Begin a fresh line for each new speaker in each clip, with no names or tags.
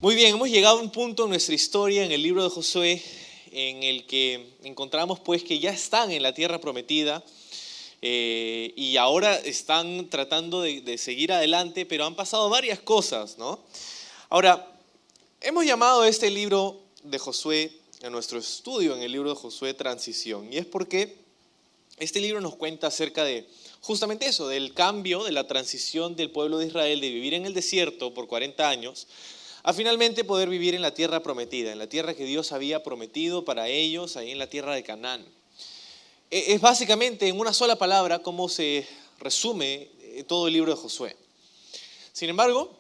Muy bien, hemos llegado a un punto en nuestra historia, en el libro de Josué, en el que encontramos pues que ya están en la tierra prometida y ahora están tratando de seguir adelante, pero han pasado varias cosas, ¿no? Ahora, hemos llamado a este libro de Josué, a nuestro estudio en el libro de Josué, Transición, y es porque este libro nos cuenta acerca de justamente eso, del cambio, de la transición del pueblo de Israel de vivir en el desierto por 40 años a finalmente poder vivir en la tierra prometida, en la tierra que Dios había prometido para ellos, ahí en la tierra de Canaán. Es básicamente en una sola palabra cómo se resume todo el libro de Josué. Sin embargo,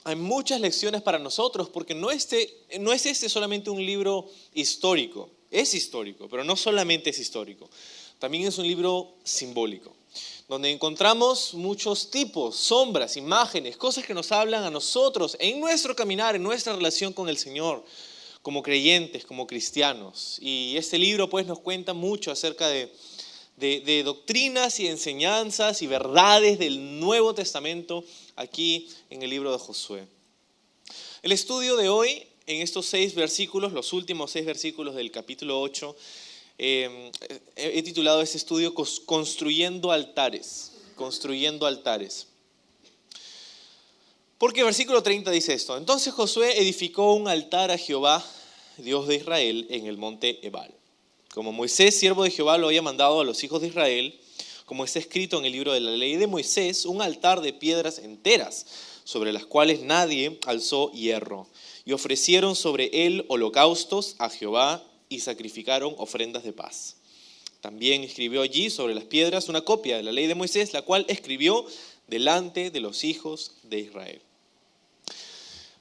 hay muchas lecciones para nosotros porque no es este solamente un libro histórico, es histórico, pero no solamente es histórico, también es un libro simbólico, donde encontramos muchos tipos, sombras, imágenes, cosas que nos hablan a nosotros en nuestro caminar, en nuestra relación con el Señor, como creyentes, como cristianos. Y este libro pues nos cuenta mucho acerca de doctrinas y enseñanzas y verdades del Nuevo Testamento aquí en el libro de Josué. El estudio de hoy, en estos 6 versículos, los últimos 6 versículos del capítulo 8, he titulado este estudio Construyendo altares. Construyendo altares. Porque el versículo 30 dice esto: Entonces Josué edificó un altar a Jehová, Dios de Israel, en el monte Ebal, como Moisés, siervo de Jehová, lo había mandado a los hijos de Israel, como está escrito en el libro de la ley de Moisés, un altar de piedras enteras, sobre las cuales nadie alzó hierro. Y ofrecieron sobre él holocaustos a Jehová y sacrificaron ofrendas de paz. También escribió allí sobre las piedras una copia de la ley de Moisés, la cual escribió delante de los hijos de Israel.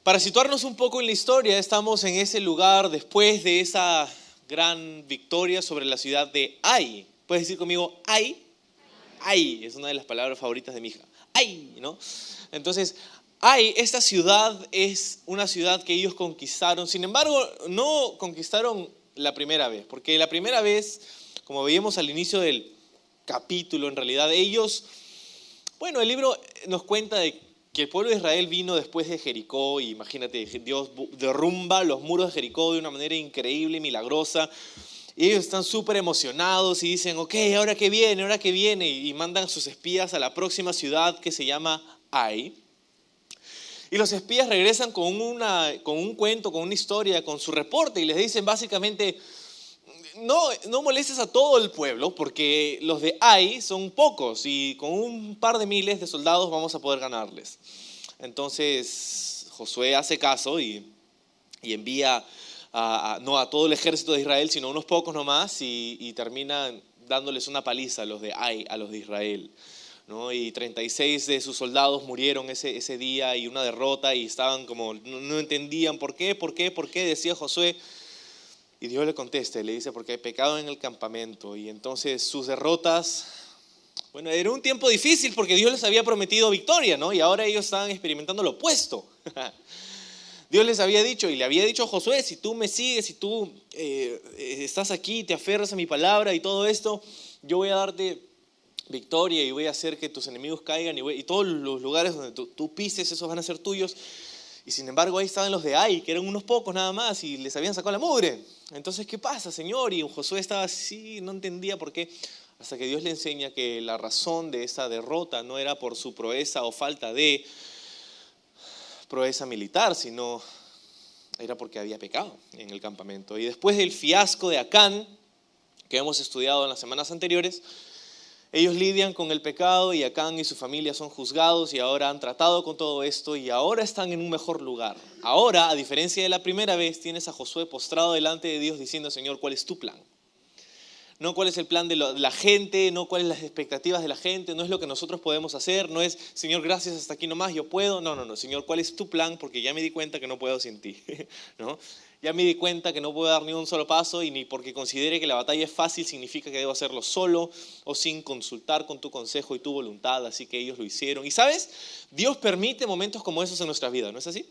Para situarnos un poco en la historia, estamos en ese lugar después de esa gran victoria sobre la ciudad de Ai. ¿Puedes decir conmigo Ai? Ai, es una de las palabras favoritas de mi hija. Ai, ¿no? Entonces, Ai, esta ciudad es una ciudad que ellos conquistaron. Sin embargo, no conquistaron la primera vez, porque la primera vez, como veíamos al inicio del capítulo, en realidad ellos, bueno, el libro nos cuenta de que el pueblo de Israel vino después de Jericó, y imagínate, Dios derrumba los muros de Jericó de una manera increíble y milagrosa. Y ellos están súper emocionados y dicen, ok, ahora que viene, y mandan sus espías a la próxima ciudad que se llama Ai. Y los espías regresan con un cuento, con una historia, con su reporte, y les dicen básicamente, no molestes a todo el pueblo, porque los de Ai son pocos, y con un par de miles de soldados vamos a poder ganarles. Entonces Josué hace caso y envía no a todo el ejército de Israel, sino a unos pocos nomás, y termina dándoles una paliza a los de Ai, a los de Israel, ¿no? Y 36 de sus soldados murieron ese día, y una derrota, y estaban como, no entendían por qué, decía Josué. Y Dios le contesta y le dice, porque hay pecado en el campamento. Y entonces sus derrotas, bueno, era un tiempo difícil porque Dios les había prometido victoria, ¿no? Y ahora ellos estaban experimentando lo opuesto. Dios les había dicho, y le había dicho a Josué, si tú me sigues, si tú estás aquí, te aferras a mi palabra y todo esto, yo voy a darte victoria y voy a hacer que tus enemigos caigan, y todos los lugares donde tú pises, esos van a ser tuyos. Y sin embargo ahí estaban los de Ai, que eran unos pocos nada más, y les habían sacado la mugre. Entonces, ¿qué pasa, Señor? Y Josué estaba así, no entendía por qué, hasta que Dios le enseña que la razón de esa derrota no era por su proeza o falta de proeza militar, sino era porque había pecado en el campamento. Y después del fiasco de Acán, que hemos estudiado en las semanas anteriores, ellos lidian con el pecado, y Acán y su familia son juzgados, y ahora han tratado con todo esto, y ahora están en un mejor lugar. Ahora, a diferencia de la primera vez, tienes a Josué postrado delante de Dios diciendo, Señor, ¿cuál es tu plan? No cuál es el plan de la gente, no cuáles las expectativas de la gente, no es lo que nosotros podemos hacer, no es, Señor, gracias, hasta aquí nomás, yo puedo. No, Señor, ¿cuál es tu plan? Porque ya me di cuenta que no puedo sin ti, ¿no? Ya me di cuenta que no puedo dar ni un solo paso, y ni porque considere que la batalla es fácil significa que debo hacerlo solo o sin consultar con tu consejo y tu voluntad, así que ellos lo hicieron. Y ¿sabes? Dios permite momentos como esos en nuestra vida, ¿no es así?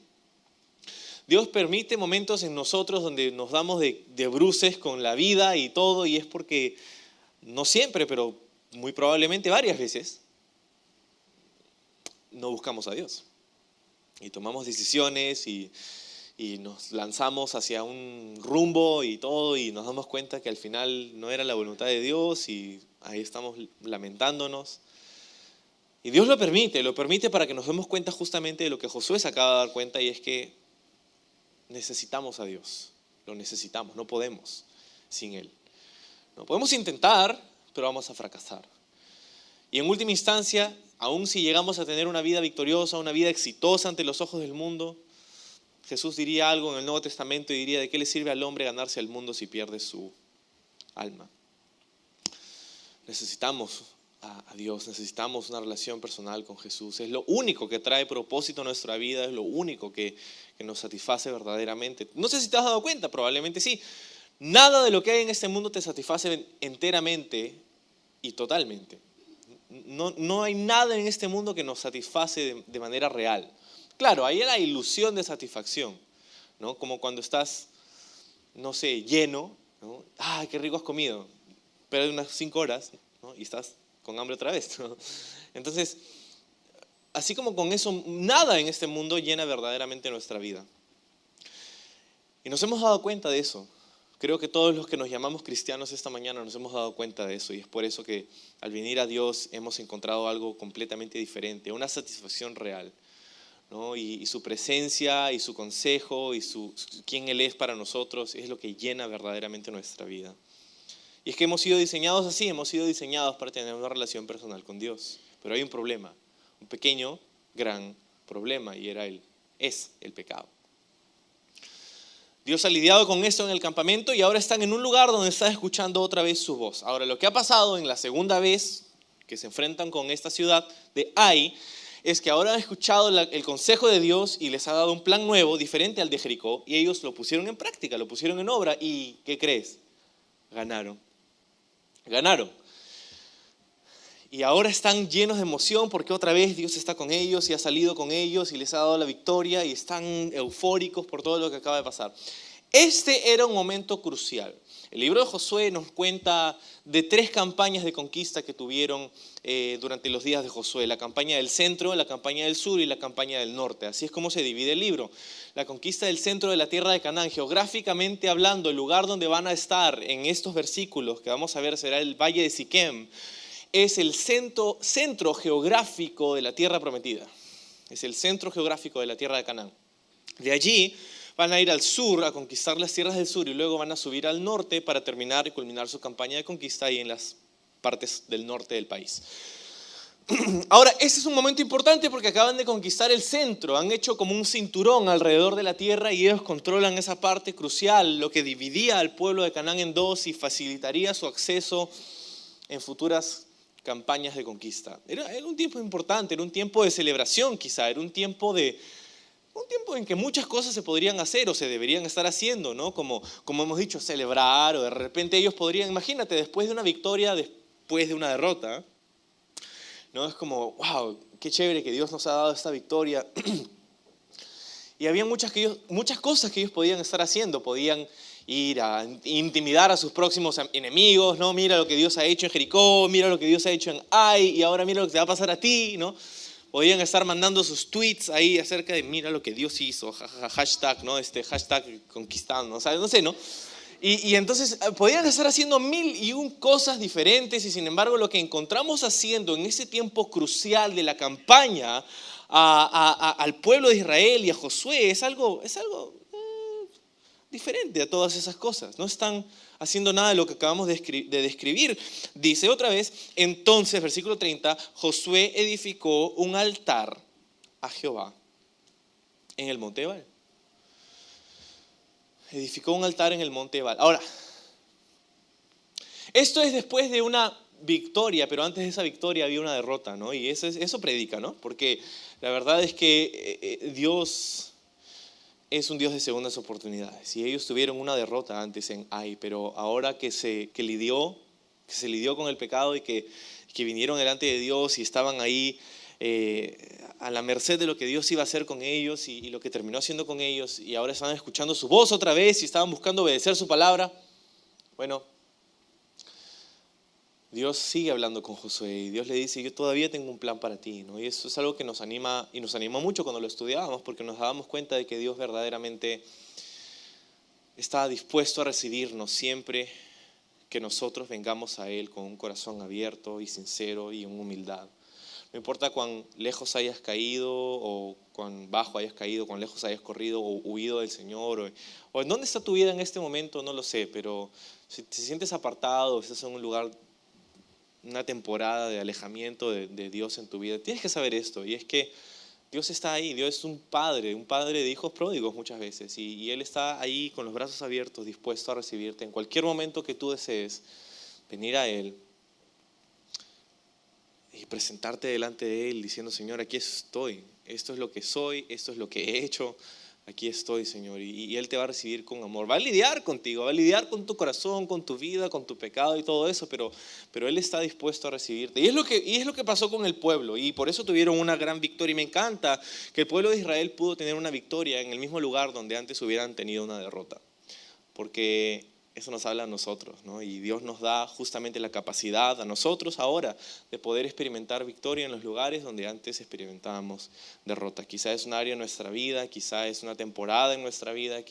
Dios permite momentos en nosotros donde nos damos de bruces con la vida y todo, y es porque, no siempre, pero muy probablemente varias veces, no buscamos a Dios. Y tomamos decisiones y y nos lanzamos hacia un rumbo y todo, y nos damos cuenta que al final no era la voluntad de Dios y ahí estamos lamentándonos. Y Dios lo permite para que nos demos cuenta justamente de lo que Josué se acaba de dar cuenta, y es que necesitamos a Dios, lo necesitamos, no podemos sin Él. No podemos intentar, pero vamos a fracasar. Y en última instancia, aun si llegamos a tener una vida victoriosa, una vida exitosa ante los ojos del mundo, Jesús diría algo en el Nuevo Testamento y diría: ¿de qué le sirve al hombre ganarse el mundo si pierde su alma? Necesitamos a Dios, necesitamos una relación personal con Jesús. Es lo único que trae propósito a nuestra vida, es lo único que nos satisface verdaderamente. No sé si te has dado cuenta, probablemente sí. Nada de lo que hay en este mundo te satisface enteramente y totalmente. No hay nada en este mundo que nos satisface de manera real. Claro, hay la ilusión de satisfacción, ¿no? Como cuando estás, no sé, lleno, ¿no? ¡Ah, qué rico has comido! Pero de unas 5 horas, ¿no? Y estás con hambre otra vez, ¿no? Entonces, así como con eso, nada en este mundo llena verdaderamente nuestra vida. Y nos hemos dado cuenta de eso. Creo que todos los que nos llamamos cristianos esta mañana nos hemos dado cuenta de eso, y es por eso que al venir a Dios hemos encontrado algo completamente diferente, una satisfacción real, ¿no? Y su presencia y su consejo y quién Él es para nosotros es lo que llena verdaderamente nuestra vida. Y es que hemos sido diseñados así, hemos sido diseñados para tener una relación personal con Dios. Pero hay un problema, un pequeño, gran problema, y es el pecado. Dios ha lidiado con esto en el campamento y ahora están en un lugar donde están escuchando otra vez su voz. Ahora, lo que ha pasado en la segunda vez que se enfrentan con esta ciudad de Ai es que ahora han escuchado el consejo de Dios y les ha dado un plan nuevo, diferente al de Jericó, y ellos lo pusieron en práctica, lo pusieron en obra. ¿Y qué crees? Ganaron. Y ahora están llenos de emoción porque otra vez Dios está con ellos y ha salido con ellos y les ha dado la victoria, y están eufóricos por todo lo que acaba de pasar. Este era un momento crucial. El libro de Josué nos cuenta de 3 campañas de conquista que tuvieron durante los días de Josué: la campaña del centro, la campaña del sur y la campaña del norte. Así es como se divide el libro. La conquista del centro de la tierra de Canaán, geográficamente hablando, el lugar donde van a estar en estos versículos que vamos a ver será el valle de Siquem. Es el centro geográfico de la tierra prometida. Es el centro geográfico de la tierra de Canaán. De allí van a ir al sur a conquistar las tierras del sur y luego van a subir al norte para terminar y culminar su campaña de conquista ahí en las partes del norte del país. Ahora, este es un momento importante porque acaban de conquistar el centro, han hecho como un cinturón alrededor de la tierra y ellos controlan esa parte crucial, lo que dividía al pueblo de Canaán en dos y facilitaría su acceso en futuras campañas de conquista. Era un tiempo importante, era un tiempo de celebración quizá, era un tiempo en que muchas cosas se podrían hacer o se deberían estar haciendo, ¿no? Como hemos dicho, celebrar, o de repente ellos podrían, imagínate, después de una victoria, después de una derrota, ¿no? Es como, wow, qué chévere que Dios nos ha dado esta victoria. Y había muchas cosas que ellos podían estar haciendo, podían ir a intimidar a sus próximos enemigos, ¿no? Mira lo que Dios ha hecho en Jericó, mira lo que Dios ha hecho en Ai, y ahora mira lo que te va a pasar a ti, ¿no? Podían estar mandando sus tweets ahí acerca de mira lo que Dios hizo, hashtag, ¿no? Hashtag conquistando, o sea, no sé, ¿no? Y entonces podían estar haciendo 1001 cosas diferentes, y sin embargo lo que encontramos haciendo en ese tiempo crucial de la campaña al pueblo de Israel y a Josué es algo diferente a todas esas cosas. No están haciendo nada de lo que acabamos de describir. Dice otra vez, entonces, versículo 30, Josué edificó un altar a Jehová en el monte Ebal. Edificó un altar en el monte Ebal. Ahora, esto es después de una victoria, pero antes de esa victoria había una derrota, ¿no? Y eso predica, ¿no? Porque la verdad es que Dios es un Dios de segundas oportunidades. Y ellos tuvieron una derrota antes en Ai, pero ahora que se lidió con el pecado y que vinieron delante de Dios y estaban ahí a la merced de lo que Dios iba a hacer con ellos y lo que terminó haciendo con ellos, y ahora estaban escuchando su voz otra vez y estaban buscando obedecer su palabra. Bueno, Dios sigue hablando con Josué y Dios le dice, yo todavía tengo un plan para ti, ¿no? Y eso es algo que nos anima y nos animó mucho cuando lo estudiábamos, porque nos dábamos cuenta de que Dios verdaderamente está dispuesto a recibirnos siempre que nosotros vengamos a Él con un corazón abierto y sincero y en humildad. No importa cuán lejos hayas caído o cuán bajo hayas caído, cuán lejos hayas corrido o huido del Señor o en dónde está tu vida en este momento, no lo sé, pero si te sientes apartado, estás en un lugar, una temporada de alejamiento de Dios en tu vida, tienes que saber esto, y es que Dios está ahí. Dios es un padre de hijos pródigos muchas veces, y Él está ahí con los brazos abiertos, dispuesto a recibirte en cualquier momento que tú desees, venir a Él y presentarte delante de Él diciendo, Señor, aquí estoy, esto es lo que soy, esto es lo que he hecho, aquí estoy, Señor. Y Él te va a recibir con amor, va a lidiar contigo, va a lidiar con tu corazón, con tu vida, con tu pecado y todo eso, pero Él está dispuesto a recibirte. Y es lo que pasó con el pueblo, y por eso tuvieron una gran victoria. Y me encanta que el pueblo de Israel pudo tener una victoria en el mismo lugar donde antes hubieran tenido una derrota, porque eso nos habla a nosotros, ¿no? Y Dios nos da justamente la capacidad a nosotros ahora de poder experimentar victoria en los lugares donde antes experimentábamos derrota. Quizá es un área en nuestra vida, quizá es una temporada en nuestra vida,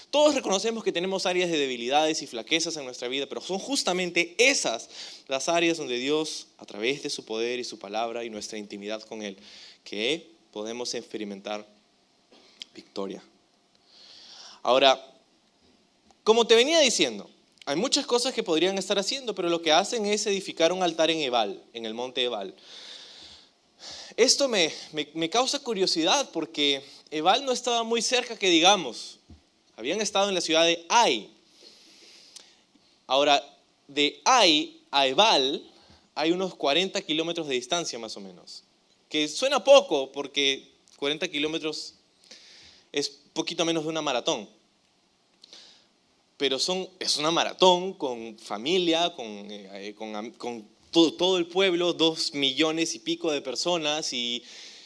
Todos reconocemos que tenemos áreas de debilidades y flaquezas en nuestra vida, pero son justamente esas las áreas donde Dios, a través de su poder y su palabra y nuestra intimidad con Él, que podemos experimentar victoria. Ahora, como te venía diciendo, hay muchas cosas que podrían estar haciendo, pero lo que hacen es edificar un altar en Ebal, en el monte Ebal. Esto me causa curiosidad porque Ebal no estaba muy cerca, que digamos. Habían estado en la ciudad de Ai. Ahora, de Ai a Ebal hay unos 40 kilómetros de distancia más o menos. Que suena poco porque 40 kilómetros es poquito menos de una maratón. Pero es una maratón con familia, con todo el pueblo, 2 millones y pico de personas. Y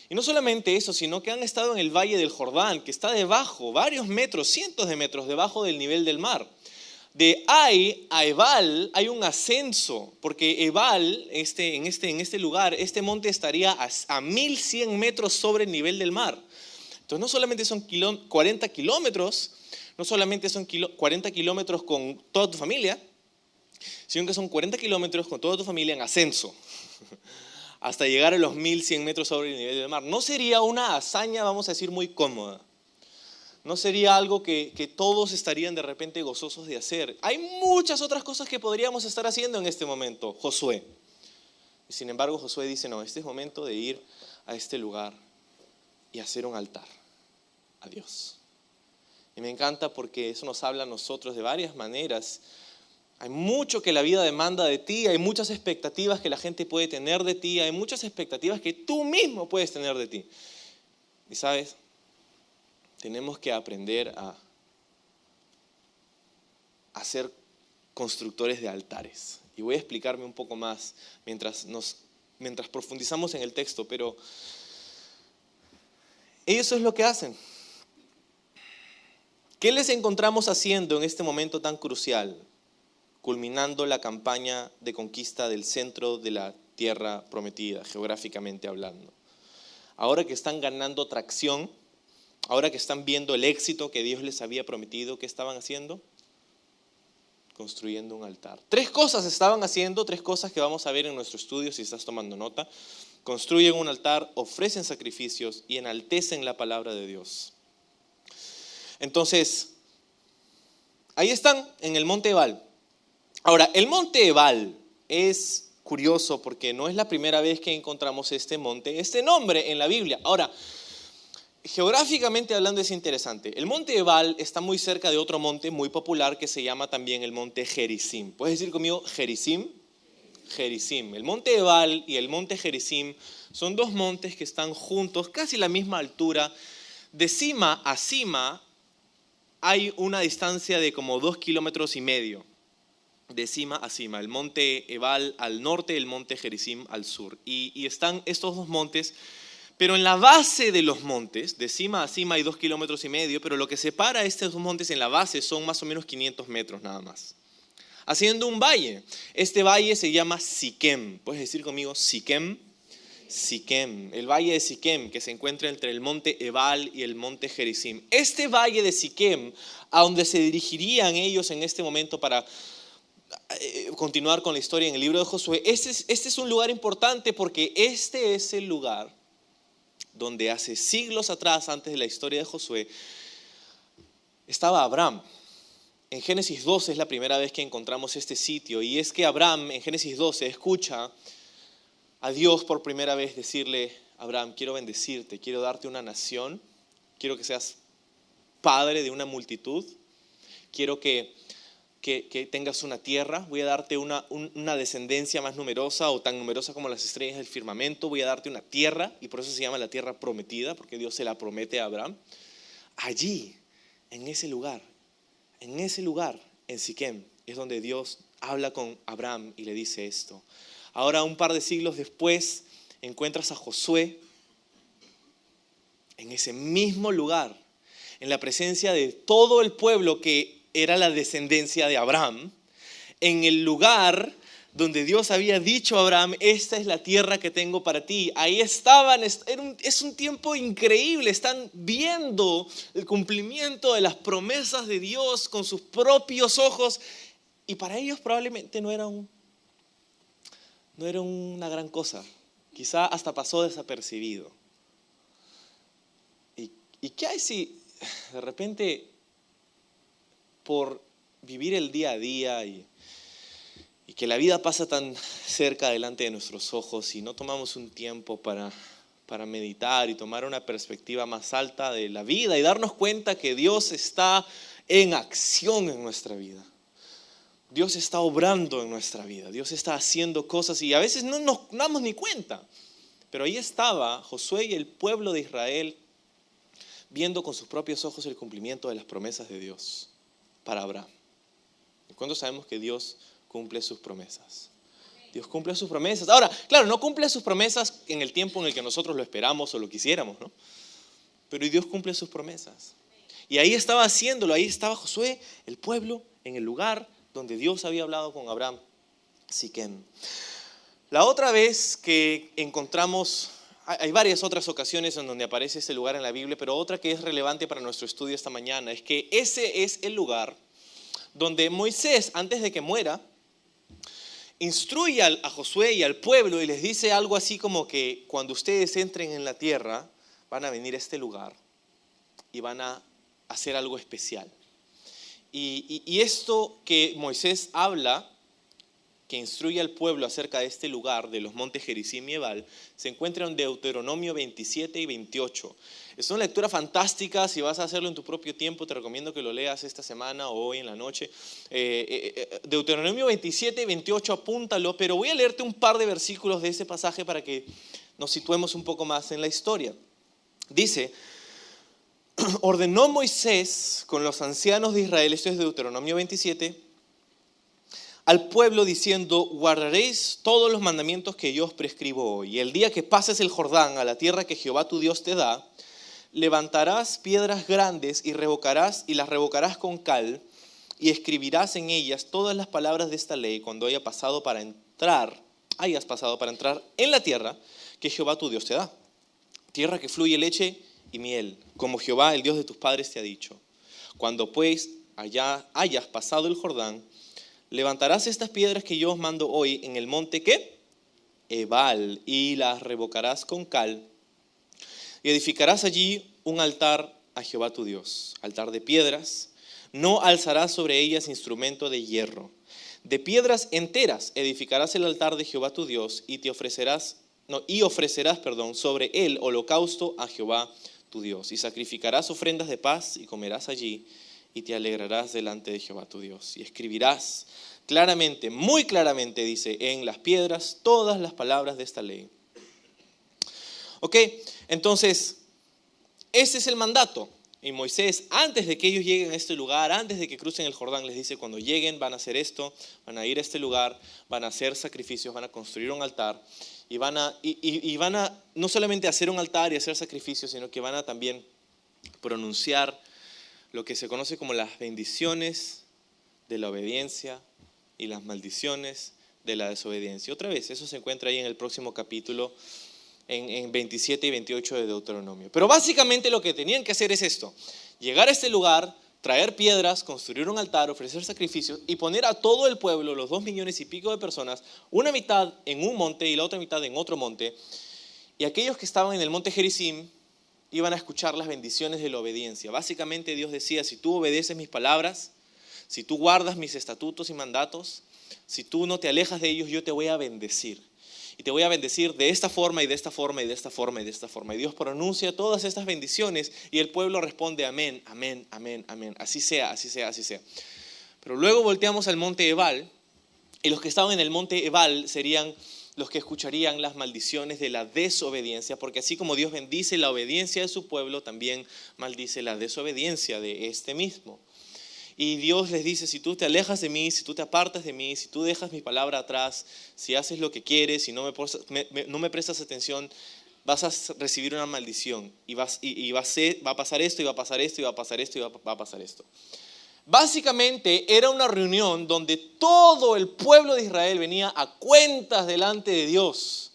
no solamente eso, sino que han estado en el Valle del Jordán, que está debajo, varios metros, cientos de metros debajo del nivel del mar. De Ai a Ebal hay un ascenso, porque Ebal, en este lugar, este monte estaría a 1100 metros sobre el nivel del mar. Entonces no solamente son 40 kilómetros, no solamente son 40 kilómetros con toda tu familia, sino que son 40 kilómetros con toda tu familia en ascenso, hasta llegar a los 1100 metros sobre el nivel del mar. No sería una hazaña, vamos a decir, muy cómoda. No sería algo que todos estarían de repente gozosos de hacer. Hay muchas otras cosas que podríamos estar haciendo en este momento, Josué. Y sin embargo, Josué dice, no, este es momento de ir a este lugar y hacer un altar a Dios. Y me encanta porque eso nos habla a nosotros de varias maneras. Hay mucho que la vida demanda de ti, hay muchas expectativas que la gente puede tener de ti, hay muchas expectativas que tú mismo puedes tener de ti. Y sabes, tenemos que aprender a ser constructores de altares. Y voy a explicarme un poco más mientras profundizamos en el texto, pero eso es lo que hacen. ¿Qué les encontramos haciendo en este momento tan crucial, culminando la campaña de conquista del centro de la tierra prometida, geográficamente hablando? Ahora que están ganando tracción, ahora que están viendo el éxito que Dios les había prometido, ¿qué estaban haciendo? Construyendo un altar. 3 cosas estaban haciendo, 3 cosas que vamos a ver en nuestro estudio si estás tomando nota. Construyen un altar, ofrecen sacrificios y enaltecen la palabra de Dios. Entonces, ahí están en el monte Ebal. Ahora, el monte Ebal es curioso porque no es la primera vez que encontramos este nombre en la Biblia. Ahora, geográficamente hablando es interesante. El monte Ebal está muy cerca de otro monte muy popular que se llama también el monte Gerizim. ¿Puedes decir conmigo Gerizim? Gerizim. El monte Ebal y el monte Gerizim son 2 montes que están juntos, casi a la misma altura. De cima a cima hay una distancia de como 2,5 kilómetros. De cima a cima, el monte Ebal al norte, el monte Gerizim al sur. Y están estos 2 montes, pero en la base de los montes, de cima a cima hay 2,5 kilómetros, pero lo que separa estos 2 montes en la base son más o menos 500 metros nada más. haciendo un valle. Este valle se llama Siquem. ¿Puedes decir conmigo Siquem? Siquem, el valle de Siquem, que se encuentra entre el monte Ebal y el monte Gerizim. Este valle de Siquem, a donde se dirigirían ellos en este momento para continuar con la historia en el libro de Josué, este es un lugar importante porque este es el lugar donde hace siglos atrás, antes de la historia de Josué, estaba Abraham. En Génesis 12 es la primera vez que encontramos este sitio, y es que Abraham en Génesis 12 escucha a Dios por primera vez decirle: Abraham, quiero bendecirte, quiero darte una nación, quiero que seas padre de una multitud, quiero que tengas una tierra, voy a darte una descendencia más numerosa o tan numerosa como las estrellas del firmamento, voy a darte una tierra, y por eso se llama la tierra prometida, porque Dios se la promete a Abraham. Allí, en ese lugar, en Siquem, es donde Dios habla con Abraham y le dice esto. Ahora, un par de siglos después, encuentras a Josué en ese mismo lugar, en la presencia de todo el pueblo que era la descendencia de Abraham, en el lugar donde Dios había dicho a Abraham: esta es la tierra que tengo para ti. Ahí estaban, es un tiempo increíble, están viendo el cumplimiento de las promesas de Dios con sus propios ojos, y para ellos probablemente no era una gran cosa, quizá hasta pasó desapercibido. ¿Y qué hay si de repente, por vivir el día a día y que la vida pasa tan cerca delante de nuestros ojos y no tomamos un tiempo para meditar y tomar una perspectiva más alta de la vida y darnos cuenta que Dios está en acción en nuestra vida? Dios está obrando en nuestra vida, Dios está haciendo cosas y a veces no nos damos ni cuenta. Pero ahí estaba Josué y el pueblo de Israel viendo con sus propios ojos el cumplimiento de las promesas de Dios para Abraham. ¿Y cuándo sabemos que Dios cumple sus promesas? Dios cumple sus promesas. Ahora, claro, no cumple sus promesas en el tiempo en el que nosotros lo esperamos o lo quisiéramos, ¿no? Pero Dios cumple sus promesas. Y ahí estaba haciéndolo, ahí estaba Josué, el pueblo, en el lugar donde Dios había hablado con Abraham, Siquem. La otra vez que encontramos, hay varias otras ocasiones en donde aparece este lugar en la Biblia, pero otra que es relevante para nuestro estudio esta mañana es que ese es el lugar donde Moisés, antes de que muera, instruye a Josué y al pueblo y les dice algo así como que cuando ustedes entren en la tierra, van a venir a este lugar y van a hacer algo especial. Y esto que Moisés habla, que instruye al pueblo acerca de este lugar, de los montes Gerizim y Ebal, se encuentra en Deuteronomio 27 y 28. Es una lectura fantástica. Si vas a hacerlo en tu propio tiempo, te recomiendo que lo leas esta semana o hoy en la noche. Deuteronomio 27 y 28, apúntalo, pero voy a leerte un par de versículos de ese pasaje para que nos situemos un poco más en la historia. Dice: ordenó Moisés con los ancianos de Israel, esto es Deuteronomio 27, al pueblo diciendo: guardaréis todos los mandamientos que yo os prescribo hoy. Y el día que pases el Jordán a la tierra que Jehová tu Dios te da, levantarás piedras grandes y las revocarás con cal, y escribirás en ellas todas las palabras de esta ley cuando hayas pasado para entrar en la tierra que Jehová tu Dios te da, tierra que fluye leche y miel, como Jehová, el Dios de tus padres, te ha dicho. Cuando pues allá hayas pasado el Jordán, levantarás estas piedras que yo os mando hoy en el monte, ¿qué? Ebal, y las revocarás con cal, y edificarás allí un altar a Jehová tu Dios, altar de piedras. No alzarás sobre ellas instrumento de hierro. De piedras enteras edificarás el altar de Jehová tu Dios, y ofrecerás sobre él holocausto a Jehová tu Dios, y sacrificarás ofrendas de paz y comerás allí, y te alegrarás delante de Jehová tu Dios. Y escribirás claramente, muy claramente, dice, en las piedras todas las palabras de esta ley. Ok, entonces, ese es el mandato. Y Moisés, antes de que ellos lleguen a este lugar, antes de que crucen el Jordán, les dice: cuando lleguen van a hacer esto, van a ir a este lugar, van a hacer sacrificios, van a construir un altar, y van a no solamente hacer un altar y hacer sacrificios, sino que van a también pronunciar lo que se conoce como las bendiciones de la obediencia y las maldiciones de la desobediencia. Otra vez, eso se encuentra ahí en el próximo capítulo, en 27 y 28 de Deuteronomio. Pero básicamente lo que tenían que hacer es esto: llegar a este lugar, traer piedras, construir un altar, ofrecer sacrificios y poner a todo el pueblo, los 2 millones y pico de personas, una mitad en un monte y la otra mitad en otro monte. Y aquellos que estaban en el monte Gerizim iban a escuchar las bendiciones de la obediencia. Básicamente Dios decía: si tú obedeces mis palabras, si tú guardas mis estatutos y mandatos, si tú no te alejas de ellos, yo te voy a bendecir. Y te voy a bendecir de esta forma y de esta forma y de esta forma y de esta forma. Y Dios pronuncia todas estas bendiciones y el pueblo responde: amén, amén, amén, amén. Así sea, así sea, así sea. Pero luego volteamos al monte Ebal, y los que estaban en el monte Ebal serían los que escucharían las maldiciones de la desobediencia, porque así como Dios bendice la obediencia de su pueblo, también maldice la desobediencia de este mismo. Y Dios les dice: si tú te alejas de mí, si tú te apartas de mí, si tú dejas mi palabra atrás, si haces lo que quieres y no me prestas atención, vas a recibir una maldición. Y va a pasar esto, y va a pasar esto, y va a pasar esto, y va a pasar esto. Básicamente era una reunión donde todo el pueblo de Israel venía a cuentas delante de Dios.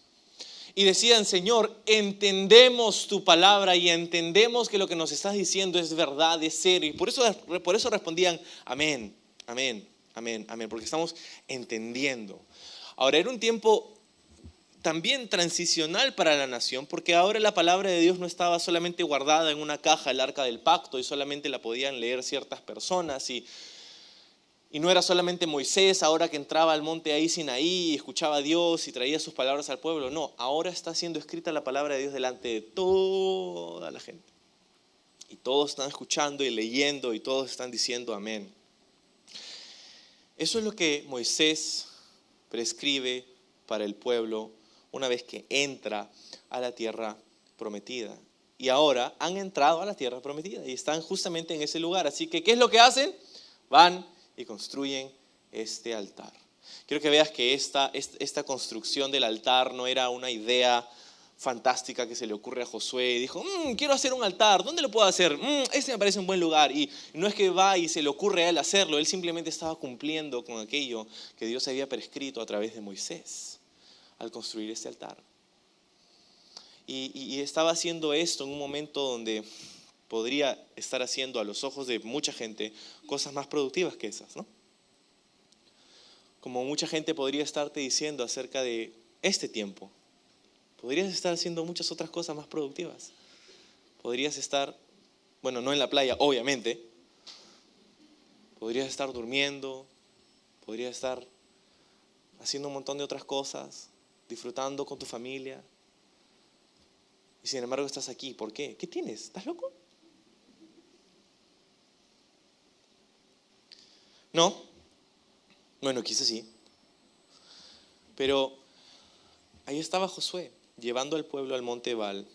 Y decían: Señor, entendemos tu palabra y entendemos que lo que nos estás diciendo es verdad, es serio. Y por eso respondían: amén, amén, amén, amén, porque estamos entendiendo. Ahora, era un tiempo también transicional para la nación, porque ahora la palabra de Dios no estaba solamente guardada en una caja, el arca del pacto, y solamente la podían leer ciertas personas. Y no era solamente Moisés ahora que entraba al monte ahí Sinaí y escuchaba a Dios y traía sus palabras al pueblo. No, ahora está siendo escrita la palabra de Dios delante de toda la gente. Y todos están escuchando y leyendo y todos están diciendo amén. Eso es lo que Moisés prescribe para el pueblo una vez que entra a la tierra prometida. Y ahora han entrado a la tierra prometida y están justamente en ese lugar. Así que, ¿qué es lo que hacen? Van y construyen este altar. Quiero que veas que esta construcción del altar no era una idea fantástica que se le ocurre a Josué y dijo: quiero hacer un altar, ¿dónde lo puedo hacer? Este me parece un buen lugar. Y no es que va y se le ocurre a él hacerlo, él simplemente estaba cumpliendo con aquello que Dios había prescrito a través de Moisés al construir este altar. Y estaba haciendo esto en un momento donde podría estar haciendo a los ojos de mucha gente cosas más productivas que esas, ¿no? Como mucha gente podría estarte diciendo acerca de este tiempo, podrías estar haciendo muchas otras cosas más productivas. Podrías estar, bueno, no en la playa, obviamente. Podrías estar durmiendo, podrías estar haciendo un montón de otras cosas, disfrutando con tu familia. Y sin embargo estás aquí. ¿Por qué? ¿Qué tienes? ¿Estás loco? No. Bueno, quizás sí. Pero ahí estaba Josué, llevando al pueblo al monte Ebal,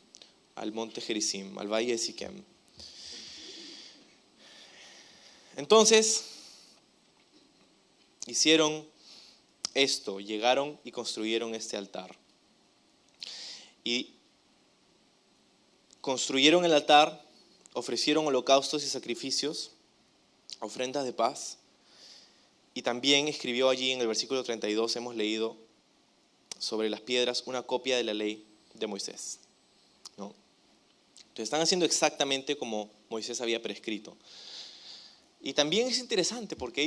al monte Gerizim, al valle de Siquem. Entonces, hicieron esto, llegaron y construyeron este altar. Y construyeron el altar, ofrecieron holocaustos y sacrificios, ofrendas de paz. Y también escribió allí en el versículo 32, hemos leído sobre las piedras una copia de la ley de Moisés, ¿no? Entonces están haciendo exactamente como Moisés había prescrito. Y también es interesante porque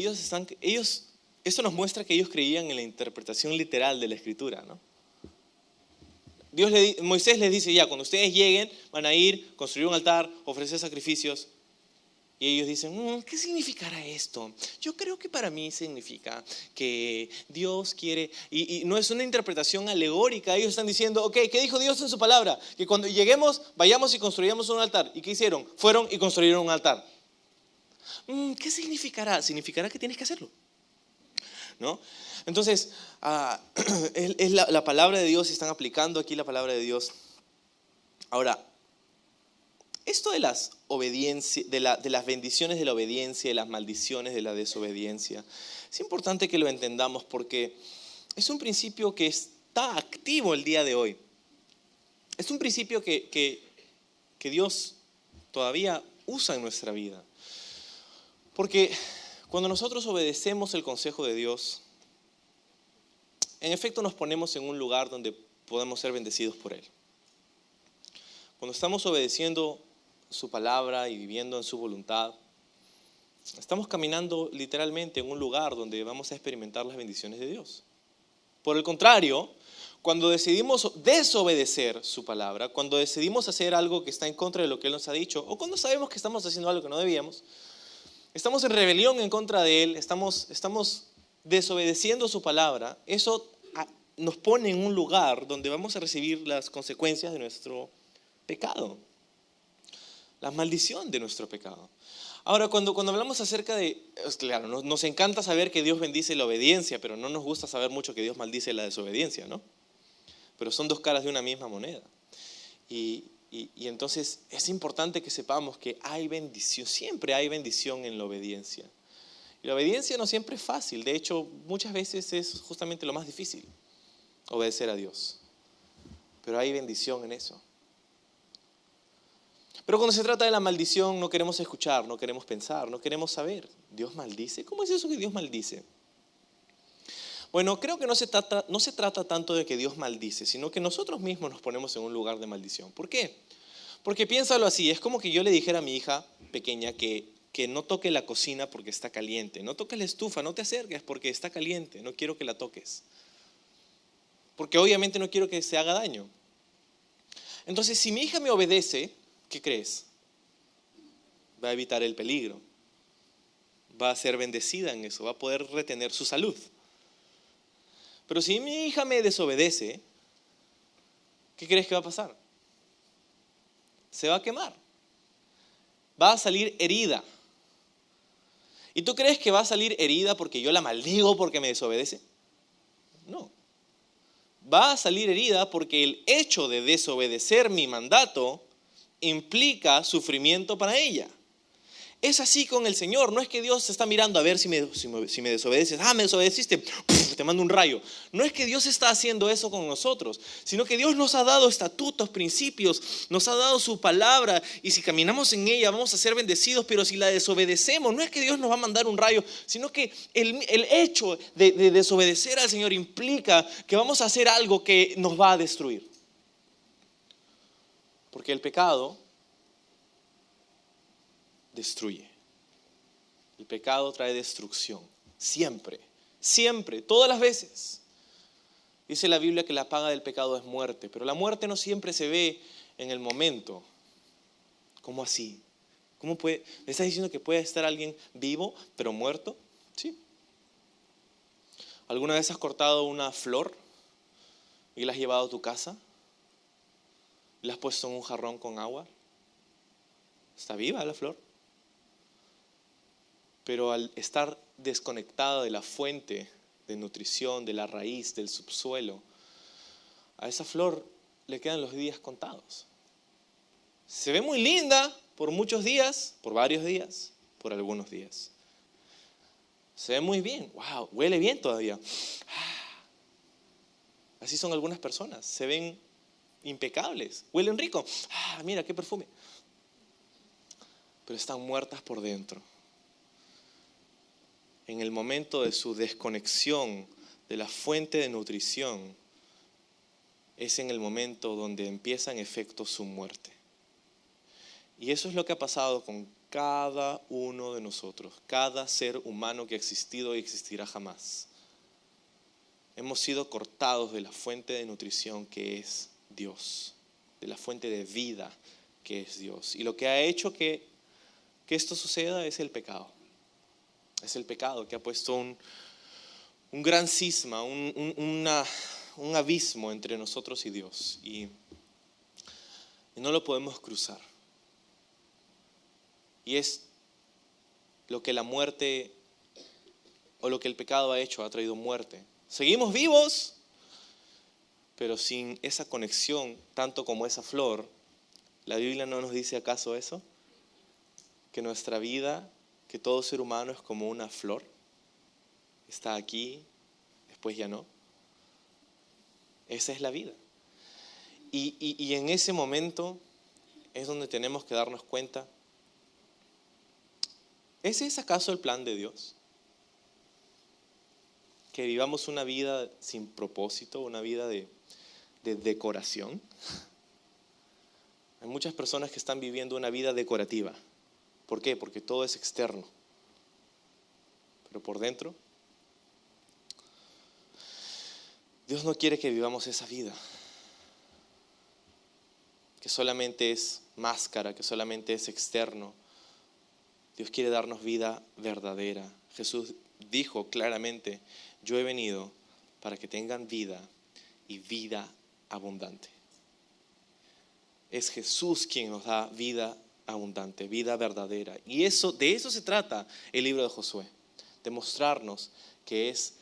esto nos muestra que ellos creían en la interpretación literal de la escritura, ¿no? Moisés les dice: ya, cuando ustedes lleguen, van a ir, construir un altar, ofrecer sacrificios. Y ellos dicen: ¿qué significará esto? Yo creo que para mí significa que Dios quiere, y no es una interpretación alegórica. Ellos están diciendo: ok, ¿qué dijo Dios en su palabra? Que cuando lleguemos, vayamos y construyamos un altar. ¿Y qué hicieron? Fueron y construyeron un altar. ¿Qué significará? Significará que tienes que hacerlo, ¿no? Entonces, es la palabra de Dios, están aplicando aquí la palabra de Dios. Ahora, esto de las bendiciones de la obediencia y las maldiciones de la desobediencia, es importante que lo entendamos porque es un principio que está activo el día de hoy. Es un principio que Dios todavía usa en nuestra vida. Porque cuando nosotros obedecemos el consejo de Dios, en efecto nos ponemos en un lugar donde podemos ser bendecidos por Él. Cuando estamos obedeciendo su palabra y viviendo en su voluntad, estamos caminando literalmente en un lugar donde vamos a experimentar las bendiciones de Dios. Por el contrario, cuando decidimos desobedecer su palabra, cuando decidimos hacer algo que está en contra de lo que Él nos ha dicho, o cuando sabemos que estamos haciendo algo que no debíamos, estamos en rebelión en contra de Él, estamos desobedeciendo su palabra, eso nos pone en un lugar donde vamos a recibir las consecuencias de nuestro pecado, la maldición de nuestro pecado. Ahora, cuando hablamos acerca de, claro, nos encanta saber que Dios bendice la obediencia, pero no nos gusta saber mucho que Dios maldice la desobediencia, ¿no? Pero son dos caras de una misma moneda. Y entonces es importante que sepamos que hay bendición, siempre hay bendición en la obediencia. Y la obediencia no siempre es fácil, de hecho muchas veces es justamente lo más difícil, obedecer a Dios. Pero hay bendición en eso. Pero cuando se trata de la maldición no queremos escuchar, no queremos pensar, no queremos saber. ¿Dios maldice? ¿Cómo es eso que Dios maldice? Bueno, creo que no se trata tanto de que Dios maldice, sino que nosotros mismos nos ponemos en un lugar de maldición. ¿Por qué? Porque piénsalo así, es como que yo le dijera a mi hija pequeña que no toque la cocina porque está caliente, no toques la estufa, no te acerques porque está caliente, no quiero que la toques. Porque obviamente no quiero que se haga daño. Entonces, si mi hija me obedece, ¿qué crees? Va a evitar el peligro, va a ser bendecida en eso, va a poder retener su salud. Pero si mi hija me desobedece, ¿qué crees que va a pasar? Se va a quemar, va a salir herida. ¿Y tú crees que va a salir herida porque yo la maldigo porque me desobedece? No. Va a salir herida porque el hecho de desobedecer mi mandato implica sufrimiento para ella. Es así con el Señor, no es que Dios está mirando a ver si me desobedeces. Me desobedeciste, te mando un rayo. No es que Dios está haciendo eso con nosotros, sino que Dios nos ha dado estatutos, principios, nos ha dado su palabra y si caminamos en ella vamos a ser bendecidos, pero si la desobedecemos, no es que Dios nos va a mandar un rayo, sino que el hecho de desobedecer al Señor implica que vamos a hacer algo que nos va a destruir. Porque el pecado destruye. El pecado trae destrucción. Siempre, siempre, todas las veces. Dice la Biblia que la paga del pecado es muerte, pero la muerte no siempre se ve en el momento. ¿Cómo así? ¿Cómo puede? ¿Me estás diciendo que puede estar alguien vivo pero muerto? Sí. ¿Alguna vez has cortado una flor y la has llevado a tu casa? ¿La has puesto en un jarrón con agua? Está viva la flor. Pero al estar desconectada de la fuente de nutrición, de la raíz, del subsuelo, a esa flor le quedan los días contados. Se ve muy linda por muchos días, por varios días, por algunos días. Se ve muy bien, wow, huele bien todavía. Así son algunas personas, se ven impecables, huelen rico. Mira qué perfume. Pero están muertas por dentro. En el momento de su desconexión de la fuente de nutrición, es en el momento donde empieza en efecto su muerte. Y eso es lo que ha pasado con cada uno de nosotros, cada ser humano que ha existido y existirá jamás. Hemos sido cortados de la fuente de nutrición que es Dios, de la fuente de vida que es Dios. Y lo que ha hecho que esto suceda es el pecado. Es el pecado que ha puesto un gran cisma, un abismo entre nosotros y Dios. Y no lo podemos cruzar. Y es lo que la muerte o lo que el pecado ha hecho, ha traído muerte. Seguimos vivos, pero sin esa conexión, tanto como esa flor. ¿La Biblia no nos dice acaso eso? Que nuestra vida, que todo ser humano es como una flor. Está aquí, después ya no. Esa es la vida. Y en ese momento es donde tenemos que darnos cuenta, ¿ese es acaso el plan de Dios? que vivamos una vida sin propósito, una vida de decoración. Hay muchas personas que están viviendo una vida decorativa. ¿Por qué? Porque todo es externo. Pero por dentro, Dios no quiere que vivamos esa vida, que solamente es máscara, que solamente es externo. Dios quiere darnos vida verdadera. Jesús dijo claramente: yo he venido para que tengan vida y vida abundante. Es Jesús quien nos da vida abundante, vida verdadera. Y de eso se trata el libro de Josué. De mostrarnos que es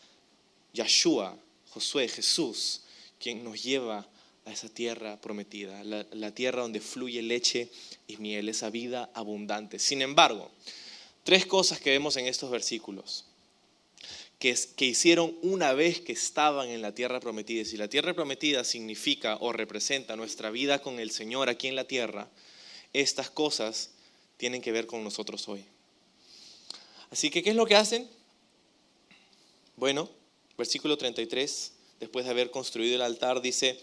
Yahshua, Josué, Jesús, quien nos lleva a esa tierra prometida, la tierra donde fluye leche y miel, esa vida abundante. Sin embargo, 3 cosas que vemos en estos versículos que hicieron una vez que estaban en la tierra prometida. Y si la tierra prometida significa o representa nuestra vida con el Señor aquí en la tierra, estas cosas tienen que ver con nosotros hoy. Así que, ¿qué es lo que hacen? Bueno, versículo 33, después de haber construido el altar, dice: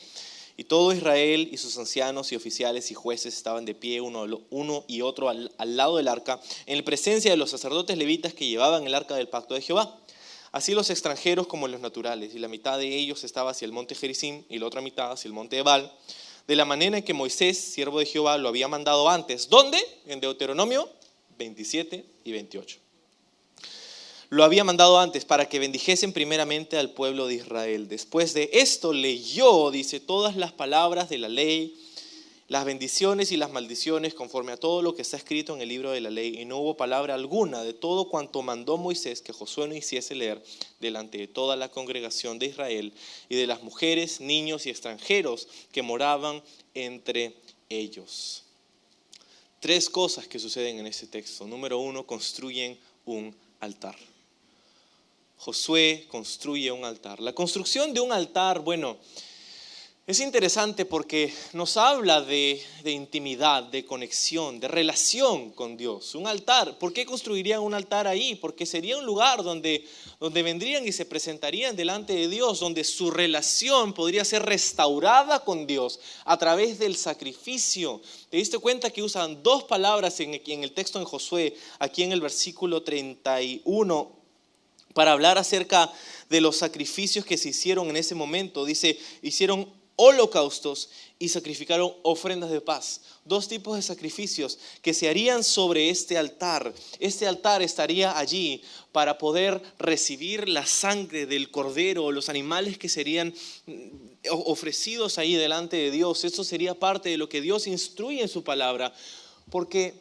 y todo Israel y sus ancianos y oficiales y jueces estaban de pie uno y otro al lado del arca, en presencia de los sacerdotes levitas que llevaban el arca del pacto de Jehová. Así los extranjeros como los naturales, y la mitad de ellos estaba hacia el monte Gerizim y la otra mitad hacia el monte Ebal, de la manera en que Moisés, siervo de Jehová, lo había mandado antes. ¿Dónde? En Deuteronomio 27 y 28. Lo había mandado antes para que bendijesen primeramente al pueblo de Israel. Después de esto leyó, dice, todas las palabras de la ley, las bendiciones y las maldiciones conforme a todo lo que está escrito en el libro de la ley. Y no hubo palabra alguna de todo cuanto mandó Moisés que Josué no hiciese leer delante de toda la congregación de Israel y de las mujeres, niños y extranjeros que moraban entre ellos. 3 cosas que suceden en este texto. Número 1, construyen un altar. Josué construye un altar. La construcción de un altar, bueno, es interesante porque nos habla de intimidad, de conexión, de relación con Dios. Un altar, ¿por qué construirían un altar ahí? Porque sería un lugar donde vendrían y se presentarían delante de Dios, donde su relación podría ser restaurada con Dios a través del sacrificio. ¿Te diste cuenta que usan 2 palabras en el texto en Josué, aquí en el versículo 31, para hablar acerca de los sacrificios que se hicieron en ese momento? Dice, hicieron holocaustos y sacrificaron ofrendas de paz. 2 tipos de sacrificios que se harían sobre este altar. Este altar estaría allí para poder recibir la sangre del cordero o los animales que serían ofrecidos ahí delante de Dios. Eso sería parte de lo que Dios instruye en su palabra, porque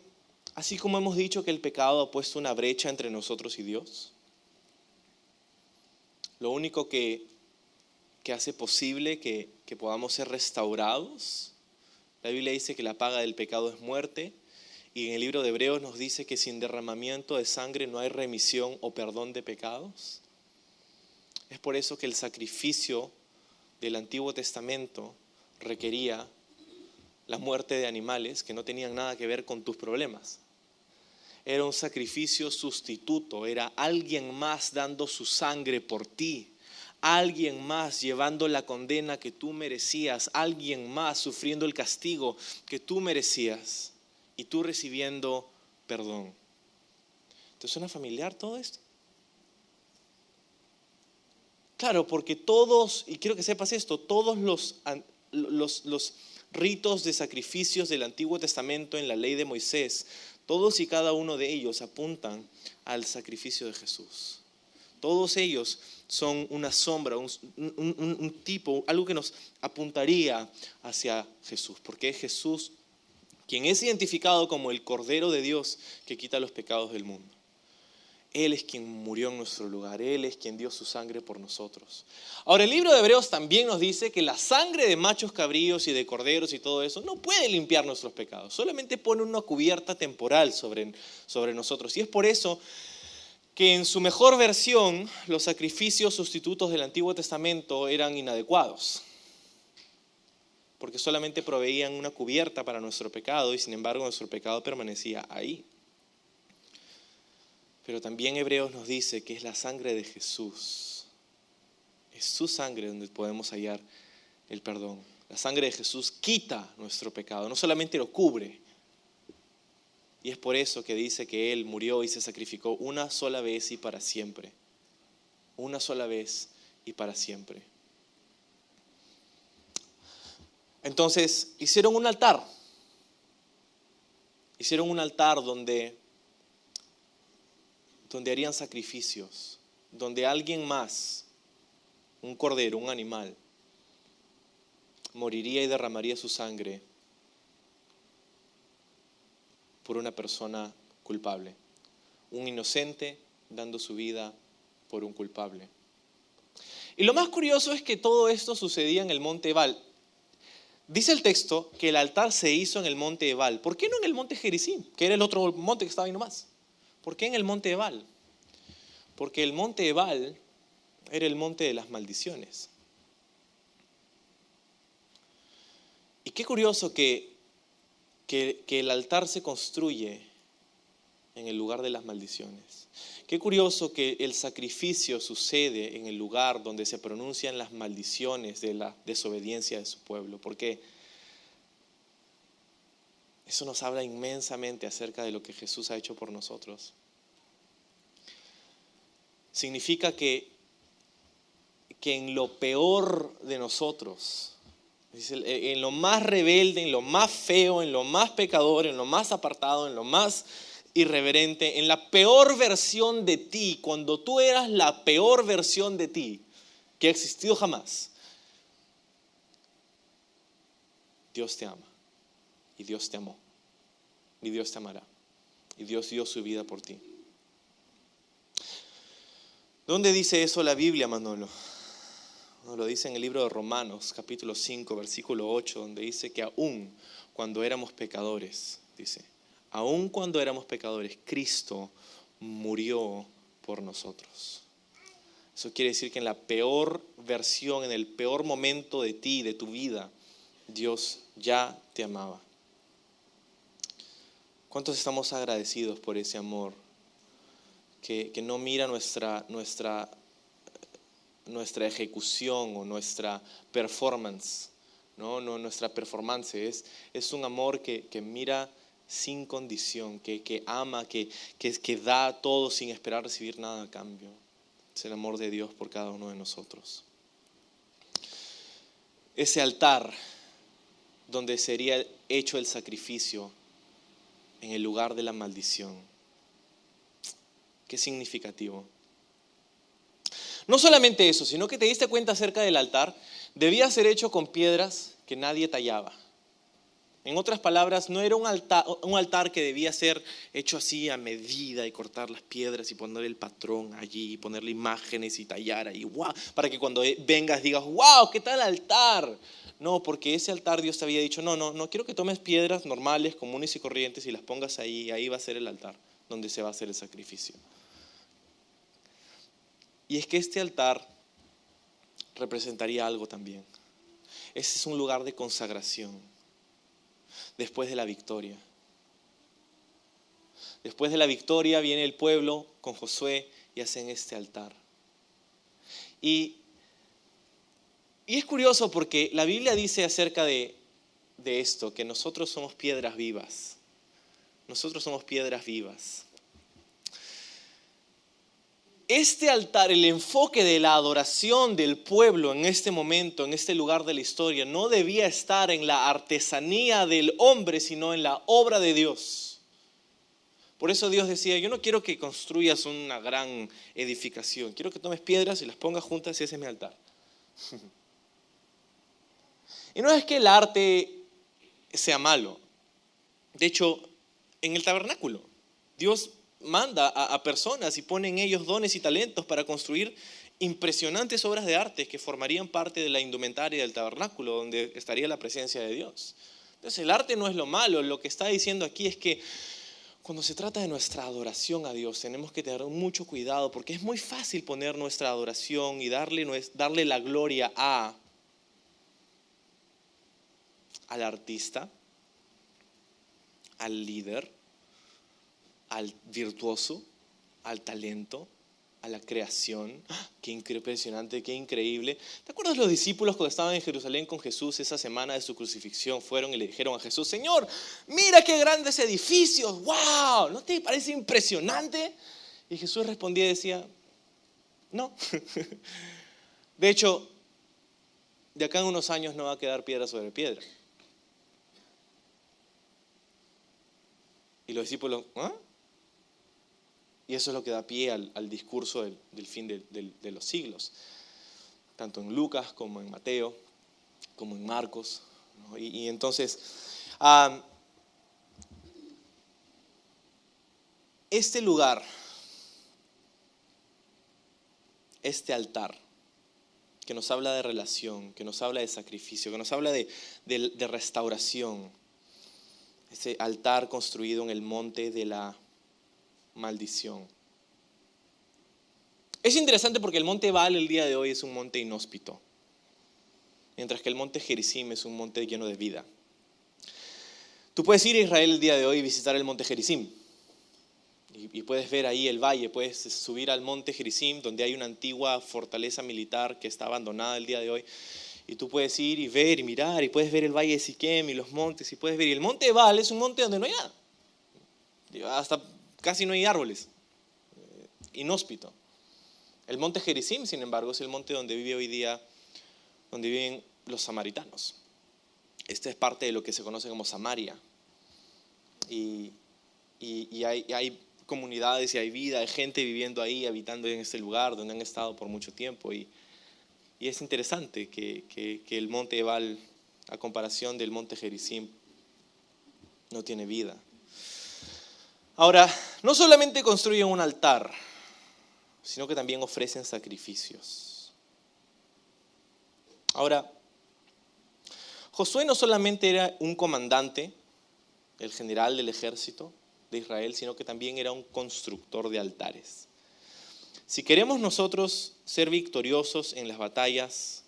así como hemos dicho que el pecado ha puesto una brecha entre nosotros y Dios, lo único que hace posible que podamos ser restaurados, la Biblia dice que la paga del pecado es muerte, y en el libro de Hebreos nos dice que sin derramamiento de sangre no hay remisión o perdón de pecados. Es por eso que el sacrificio del Antiguo Testamento requería la muerte de animales que no tenían nada que ver con tus problemas. Era un sacrificio sustituto, era alguien más dando su sangre por ti. Alguien más llevando la condena que tú merecías, alguien más sufriendo el castigo que tú merecías y tú recibiendo perdón. ¿Te suena familiar todo esto? Claro, porque todos, y quiero que sepas esto, todos los ritos de sacrificios del Antiguo Testamento en la ley de Moisés, todos y cada uno de ellos apuntan al sacrificio de Jesús. Todos ellos son una sombra, un tipo, algo que nos apuntaría hacia Jesús, porque es Jesús quien es identificado como el Cordero de Dios que quita los pecados del mundo. Él es quien murió en nuestro lugar, Él es quien dio su sangre por nosotros. Ahora, el libro de Hebreos también nos dice que la sangre de machos cabríos y de corderos y todo eso no puede limpiar nuestros pecados, solamente pone una cubierta temporal sobre nosotros. Y es por eso que en su mejor versión los sacrificios sustitutos del Antiguo Testamento eran inadecuados, porque solamente proveían una cubierta para nuestro pecado y sin embargo nuestro pecado permanecía ahí. Pero también Hebreos nos dice que es la sangre de Jesús Es su sangre donde podemos hallar el perdón. La sangre de Jesús quita nuestro pecado, no solamente lo cubre. Y es por eso que dice que Él murió y se sacrificó una sola vez y para siempre. Una sola vez y para siempre. Entonces hicieron un altar. Hicieron un altar donde harían sacrificios, donde alguien más, un cordero, un animal, moriría y derramaría su sangre por una persona culpable. Un inocente dando su vida por un culpable. Y lo más curioso es que todo esto sucedía en el monte Ebal. Dice el texto que el altar se hizo en el monte Ebal. ¿Por qué no en el monte Gerizim, que era el otro monte que estaba ahí nomás? ¿Por qué en el monte Ebal? Porque el monte Ebal era el monte de las maldiciones. Y qué curioso que el altar se construye en el lugar de las maldiciones. Qué curioso que el sacrificio sucede en el lugar donde se pronuncian las maldiciones de la desobediencia de su pueblo. Porque eso nos habla inmensamente acerca de lo que Jesús ha hecho por nosotros. Significa que en lo peor de nosotros, en lo más rebelde, en lo más feo, en lo más pecador, en lo más apartado, en lo más irreverente, en la peor versión de ti, cuando tú eras la peor versión de ti que ha existido jamás, Dios te ama y Dios te amó y Dios te amará y Dios dio su vida por ti. ¿Dónde dice eso la Biblia, Manolo? Nos lo dice en el libro de Romanos, capítulo 5, versículo 8, donde dice que aún cuando éramos pecadores, dice, aún cuando éramos pecadores, Cristo murió por nosotros. Eso quiere decir que en la peor versión, en el peor momento de ti, de tu vida, Dios ya te amaba. ¿Cuántos estamos agradecidos por ese amor? Que no mira nuestra ejecución o nuestra performance, no nuestra performance, es un amor que mira sin condición, que ama, que da todo sin esperar recibir nada a cambio. Es el amor de Dios por cada uno de nosotros. Ese altar donde sería hecho el sacrificio en el lugar de la maldición. Qué significativo. No solamente eso, sino que te diste cuenta acerca del altar, debía ser hecho con piedras que nadie tallaba. En otras palabras, no era un altar que debía ser hecho así a medida y cortar las piedras y poner el patrón allí, y ponerle imágenes y tallar ahí, wow, para que cuando vengas digas, wow, ¿qué tal altar? No, porque ese altar Dios te había dicho, no quiero que tomes piedras normales, comunes y corrientes y las pongas ahí, y ahí va a ser el altar donde se va a hacer el sacrificio. Y es que este altar representaría algo también. Ese es un lugar de consagración después de la victoria. Después de la victoria viene el pueblo con Josué y hacen este altar. Y es curioso porque la Biblia dice acerca de esto, que nosotros somos piedras vivas. Nosotros somos piedras vivas. Este altar, el enfoque de la adoración del pueblo en este momento, en este lugar de la historia, no debía estar en la artesanía del hombre, sino en la obra de Dios. Por eso Dios decía, yo no quiero que construyas una gran edificación, quiero que tomes piedras y las pongas juntas y ese es mi altar. Y no es que el arte sea malo. De hecho, en el tabernáculo, Dios manda a personas y pone en ellos dones y talentos para construir impresionantes obras de arte que formarían parte de la indumentaria del tabernáculo, donde estaría la presencia de Dios. Entonces el arte no es lo malo, lo que está diciendo aquí es que cuando se trata de nuestra adoración a Dios tenemos que tener mucho cuidado, porque es muy fácil poner nuestra adoración y darle la gloria al artista, al líder, al virtuoso, al talento, a la creación. Qué impresionante, qué increíble. ¿Te acuerdas los discípulos cuando estaban en Jerusalén con Jesús esa semana de su crucifixión? Fueron y le dijeron a Jesús: Señor, mira qué grandes edificios, wow, ¿no te parece impresionante? Y Jesús respondía y decía: no. De hecho, de acá en unos años no va a quedar piedra sobre piedra. Y los discípulos, ¿ah? Y eso es lo que da pie al discurso del fin de los siglos, tanto en Lucas como en Mateo, como en Marcos, ¿no? Y entonces, este lugar, este altar, que nos habla de relación, que nos habla de sacrificio, que nos habla de restauración, ese altar construido en el monte de la maldición. Es interesante porque el monte Ebal el día de hoy es un monte inhóspito, mientras que el monte Gerizim es un monte lleno de vida. Tú puedes ir a Israel el día de hoy y visitar el monte Gerizim, y puedes ver ahí el valle, puedes subir al monte Gerizim, donde hay una antigua fortaleza militar que está abandonada el día de hoy, y tú puedes ir y ver y mirar, y puedes ver el valle de Siquem y los montes, y puedes ver. Y el monte Ebal es un monte donde no hay nada, hasta casi no hay árboles, inhóspito. El monte Gerizim, sin embargo, es el monte donde vive hoy día, donde viven los samaritanos. Este es parte de lo que se conoce como Samaria. Y hay comunidades y hay vida, hay gente viviendo ahí, habitando en este lugar donde han estado por mucho tiempo. Y es interesante que el monte Ebal, a comparación del monte Gerizim, no tiene vida. Ahora, no solamente construyen un altar, sino que también ofrecen sacrificios. Ahora, Josué no solamente era un comandante, el general del ejército de Israel, sino que también era un constructor de altares. Si queremos nosotros ser victoriosos en las batallas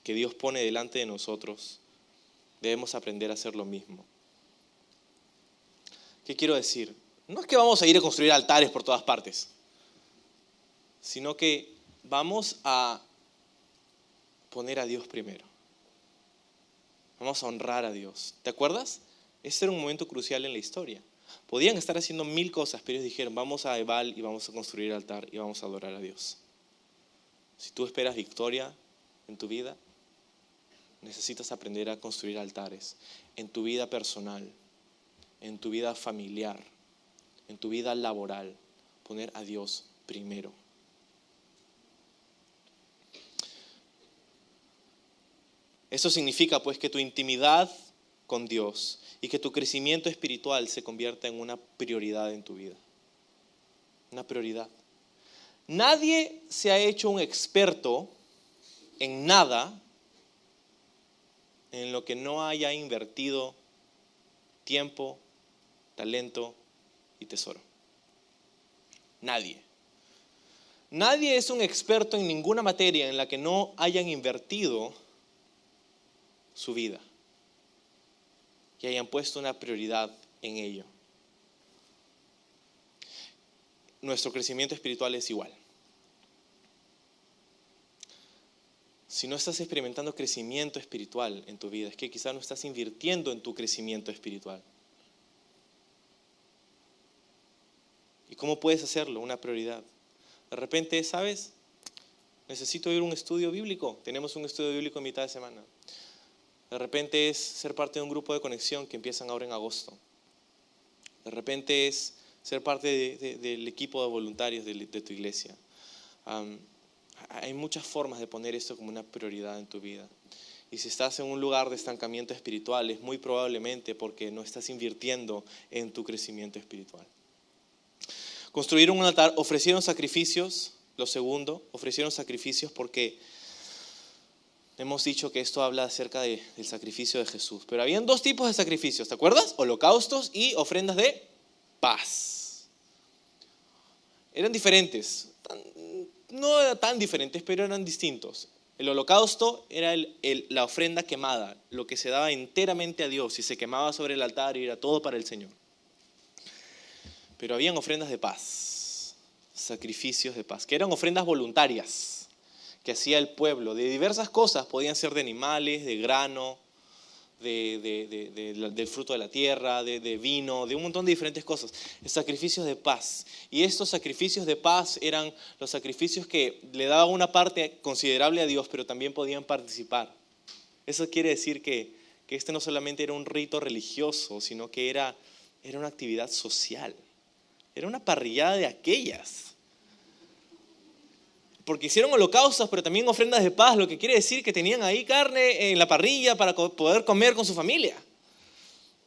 que Dios pone delante de nosotros, debemos aprender a hacer lo mismo. ¿Qué quiero decir? No es que vamos a ir a construir altares por todas partes, sino que vamos a poner a Dios primero. Vamos a honrar a Dios. ¿Te acuerdas? Este era un momento crucial en la historia. Podían estar haciendo 1000 cosas, pero ellos dijeron: vamos a Ebal y vamos a construir el altar y vamos a adorar a Dios. Si tú esperas victoria en tu vida, necesitas aprender a construir altares en tu vida personal, en tu vida familiar, en tu vida laboral. Poner a Dios primero. Eso significa pues que tu intimidad con Dios y que tu crecimiento espiritual se convierta en una prioridad en tu vida. Una prioridad. Nadie se ha hecho un experto en nada en lo que no haya invertido tiempo, talento y tesoro. Nadie. Nadie es un experto en ninguna materia en la que no hayan invertido su vida y hayan puesto una prioridad en ello. Nuestro crecimiento espiritual es igual. Si no estás experimentando crecimiento espiritual en tu vida, es que quizás no estás invirtiendo en tu crecimiento espiritual. ¿Y cómo puedes hacerlo? Una prioridad. De repente, ¿sabes? Necesito ir a un estudio bíblico. Tenemos un estudio bíblico en mitad de semana. De repente es ser parte de un grupo de conexión que empiezan ahora en agosto. De repente es ser parte del equipo de voluntarios de tu iglesia. Hay muchas formas de poner esto como una prioridad en tu vida. Y si estás en un lugar de estancamiento espiritual, es muy probablemente porque no estás invirtiendo en tu crecimiento espiritual. Construyeron un altar, ofrecieron sacrificios. Lo segundo, ofrecieron sacrificios porque hemos dicho que esto habla acerca del sacrificio de Jesús. Pero habían 2 tipos de sacrificios, ¿te acuerdas? Holocaustos y ofrendas de paz. Eran diferentes. No eran tan diferentes, pero eran distintos. El holocausto era la ofrenda quemada, lo que se daba enteramente a Dios y se quemaba sobre el altar y era todo para el Señor. Pero habían ofrendas de paz, sacrificios de paz, que eran ofrendas voluntarias que hacía el pueblo de diversas cosas. Podían ser de animales, de grano, del fruto de la tierra, de vino, de un montón de diferentes cosas. Sacrificios de paz. Y estos sacrificios de paz eran los sacrificios que le daban una parte considerable a Dios, pero también podían participar. Eso quiere decir que este no solamente era un rito religioso, sino que era una actividad social. Era una parrillada de aquellas. Porque hicieron holocaustos, pero también ofrendas de paz, lo que quiere decir que tenían ahí carne en la parrilla para poder comer con su familia.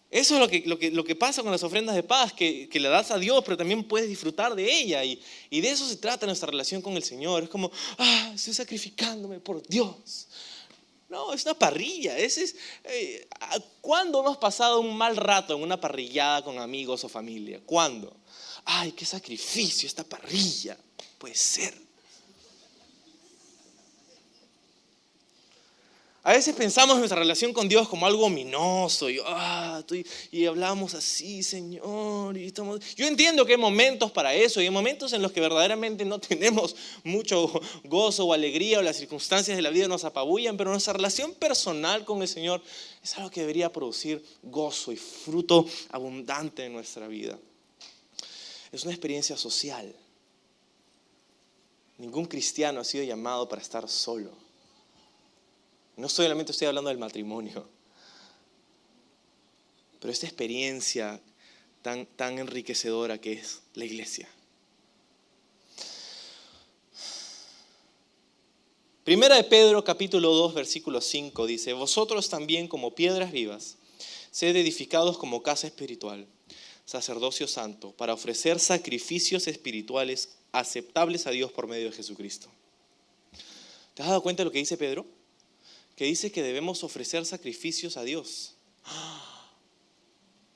Eso es lo que pasa con las ofrendas de paz, que le das a Dios, pero también puedes disfrutar de ella. Y de eso se trata nuestra relación con el Señor. Es como, estoy sacrificándome por Dios. No, es una parrilla. ¿Cuándo hemos pasado un mal rato en una parrillada con amigos o familia? ¿Cuándo? Ay, qué sacrificio esta parrilla. Puede ser. A veces pensamos en nuestra relación con Dios como algo ominoso y hablamos así, Señor. Yo entiendo que hay momentos para eso y hay momentos en los que verdaderamente no tenemos mucho gozo o alegría o las circunstancias de la vida nos apabullan, pero nuestra relación personal con el Señor es algo que debería producir gozo y fruto abundante en nuestra vida. Es una experiencia social. Ningún cristiano ha sido llamado para estar solo. No solamente estoy hablando del matrimonio, pero esta experiencia tan enriquecedora que es la iglesia. Primera de Pedro, capítulo 2, versículo 5, dice: vosotros también, como piedras vivas, sed edificados como casa espiritual, sacerdocio santo, para ofrecer sacrificios espirituales aceptables a Dios por medio de Jesucristo. ¿Te has dado cuenta de lo que dice Pedro? Que dice que debemos ofrecer sacrificios a Dios.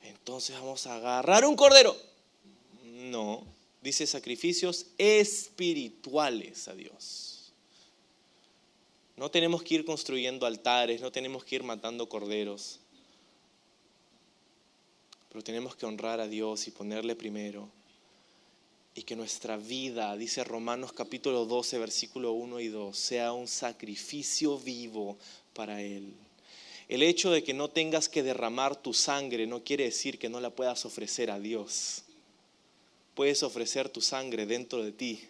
Entonces vamos a agarrar un cordero. No, dice sacrificios espirituales a Dios. No tenemos que ir construyendo altares, no tenemos que ir matando corderos. Pero tenemos que honrar a Dios y ponerle primero. Y que nuestra vida, dice Romanos capítulo 12, versículo 1 y 2, sea un sacrificio vivo para Él. El hecho de que no tengas que derramar tu sangre no quiere decir que no la puedas ofrecer a Dios. Puedes ofrecer tu sangre dentro de ti,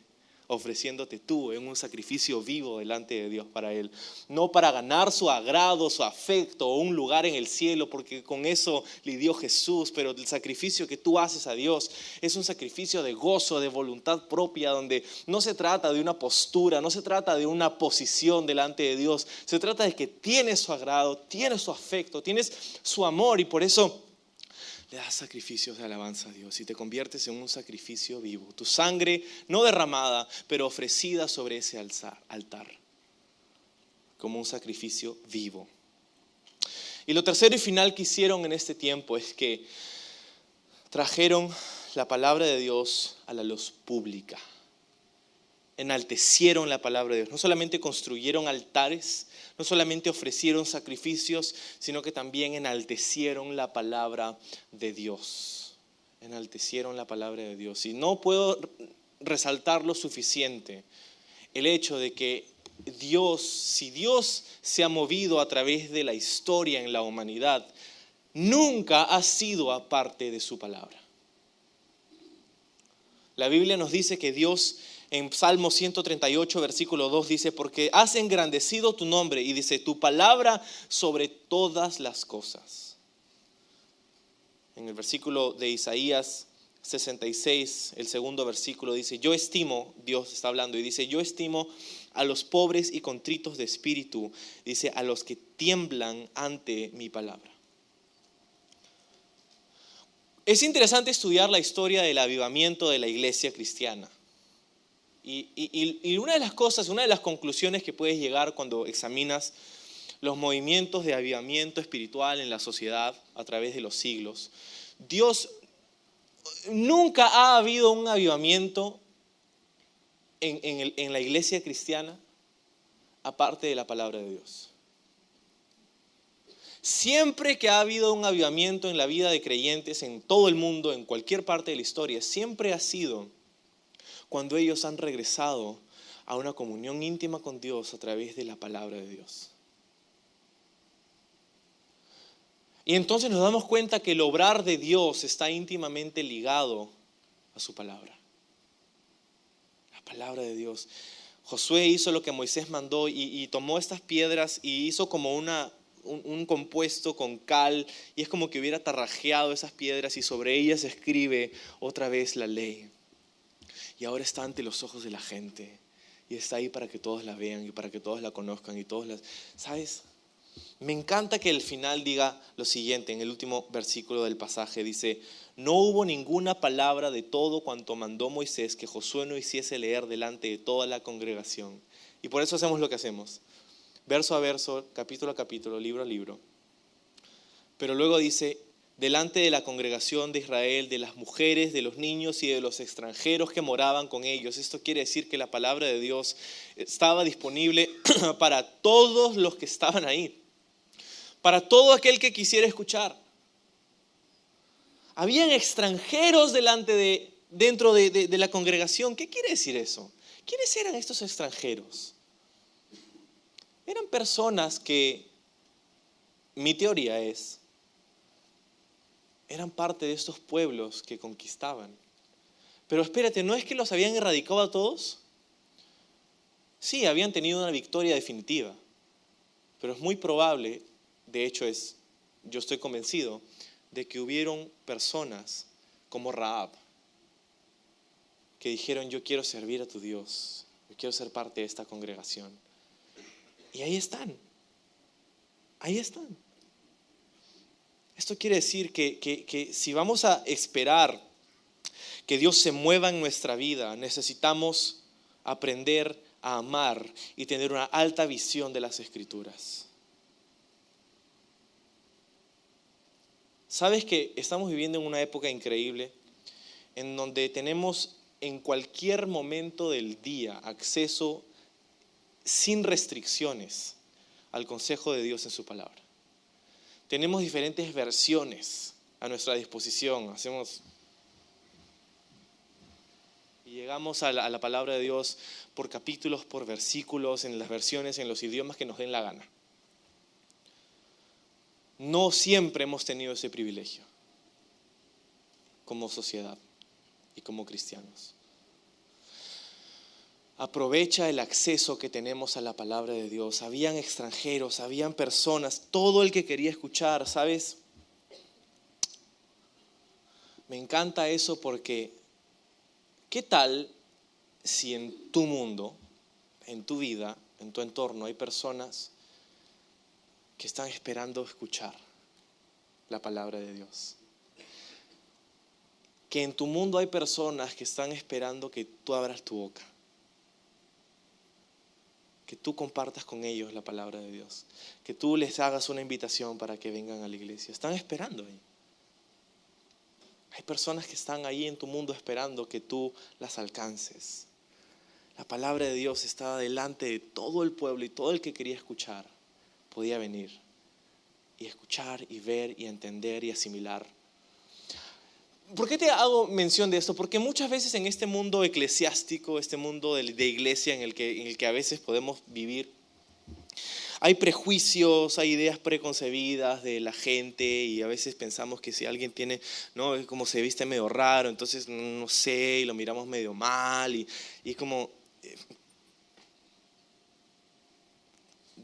ofreciéndote tú en un sacrificio vivo delante de Dios para Él. No para ganar su agrado, su afecto o un lugar en el cielo, porque con eso lidió Jesús, pero el sacrificio que tú haces a Dios es un sacrificio de gozo, de voluntad propia, donde no se trata de una postura, no se trata de una posición delante de Dios, se trata de que tienes su agrado, tienes su afecto, tienes su amor y por eso le das sacrificios de alabanza a Dios y te conviertes en un sacrificio vivo. Tu sangre no derramada, pero ofrecida sobre ese altar, como un sacrificio vivo. Y lo tercero y final que hicieron en este tiempo es que trajeron la palabra de Dios a la luz pública. Enaltecieron la palabra de Dios. No solamente construyeron altares, no solamente ofrecieron sacrificios, sino que también enaltecieron la palabra de Dios. Enaltecieron la palabra de Dios. Y no puedo resaltar lo suficiente el hecho de que Dios, si Dios se ha movido a través de la historia en la humanidad, nunca ha sido aparte de su palabra. La Biblia nos dice que Dios, en Salmo 138, versículo 2, dice: porque has engrandecido tu nombre, y dice, tu palabra sobre todas las cosas. En el versículo de Isaías 66, el segundo versículo dice: yo estimo, Dios está hablando y dice, yo estimo a los pobres y contritos de espíritu, dice, a los que tiemblan ante mi palabra. Es interesante estudiar la historia del avivamiento de la iglesia cristiana. Y una de las cosas, una de las conclusiones que puedes llegar cuando examinas los movimientos de avivamiento espiritual en la sociedad a través de los siglos, nunca ha habido un avivamiento en la iglesia cristiana aparte de la palabra de Dios. Siempre que ha habido un avivamiento en la vida de creyentes en todo el mundo, en cualquier parte de la historia, siempre ha sido cuando ellos han regresado a una comunión íntima con Dios a través de la palabra de Dios. Y entonces nos damos cuenta que el obrar de Dios está íntimamente ligado a su palabra. La palabra de Dios. Josué hizo lo que Moisés mandó y tomó estas piedras y hizo como un compuesto con cal, y es como que hubiera tarrajeado esas piedras y sobre ellas escribe otra vez la ley. Y ahora está ante los ojos de la gente y está ahí para que todos la vean y para que todos la conozcan y todos las... ¿Sabes? Me encanta que el final diga lo siguiente, en el último versículo del pasaje dice: no hubo ninguna palabra de todo cuanto mandó Moisés que Josué no hiciese leer delante de toda la congregación. Y por eso hacemos lo que hacemos, verso a verso, capítulo a capítulo, libro a libro. Pero luego dice: delante de la congregación de Israel, de las mujeres, de los niños y de los extranjeros que moraban con ellos. Esto quiere decir que la palabra de Dios estaba disponible para todos los que estaban ahí, para todo aquel que quisiera escuchar. Habían extranjeros dentro de la congregación. ¿Qué quiere decir eso? ¿Quiénes eran estos extranjeros? Eran personas que, mi teoría es, eran parte de estos pueblos que conquistaban. Pero espérate, ¿no es que los habían erradicado a todos? Sí, habían tenido una victoria definitiva, pero es muy probable, de hecho yo estoy convencido, de que hubieron personas como Rahab que dijeron: yo quiero servir a tu Dios, yo quiero ser parte de esta congregación. Y ahí están, ahí están. Esto quiere decir que si vamos a esperar que Dios se mueva en nuestra vida, necesitamos aprender a amar y tener una alta visión de las Escrituras. ¿Sabes que estamos viviendo en una época increíble en donde tenemos en cualquier momento del día acceso sin restricciones al consejo de Dios en su palabra? Tenemos diferentes versiones a nuestra disposición. Y llegamos a la palabra de Dios por capítulos, por versículos, en las versiones, en los idiomas que nos den la gana. No siempre hemos tenido ese privilegio como sociedad y como cristianos. Aprovecha el acceso que tenemos a la palabra de Dios. Habían extranjeros, habían personas, todo el que quería escuchar, ¿sabes? Me encanta eso porque ¿qué tal si en tu mundo, en tu vida, en tu entorno hay personas que están esperando escuchar la palabra de Dios? Que en tu mundo hay personas que están esperando que tú abras tu boca, que tú compartas con ellos la palabra de Dios, que tú les hagas una invitación para que vengan a la iglesia. Están esperando ahí. Hay personas que están ahí en tu mundo esperando que tú las alcances. La palabra de Dios estaba delante de todo el pueblo y todo el que quería escuchar podía venir y escuchar y ver y entender y asimilar. ¿Por qué te hago mención de esto? Porque muchas veces en este mundo eclesiástico, este mundo de iglesia en el que a veces podemos vivir, hay prejuicios, hay ideas preconcebidas de la gente y a veces pensamos que si alguien tiene, ¿no?, como se viste medio raro, entonces no sé, y lo miramos medio mal y como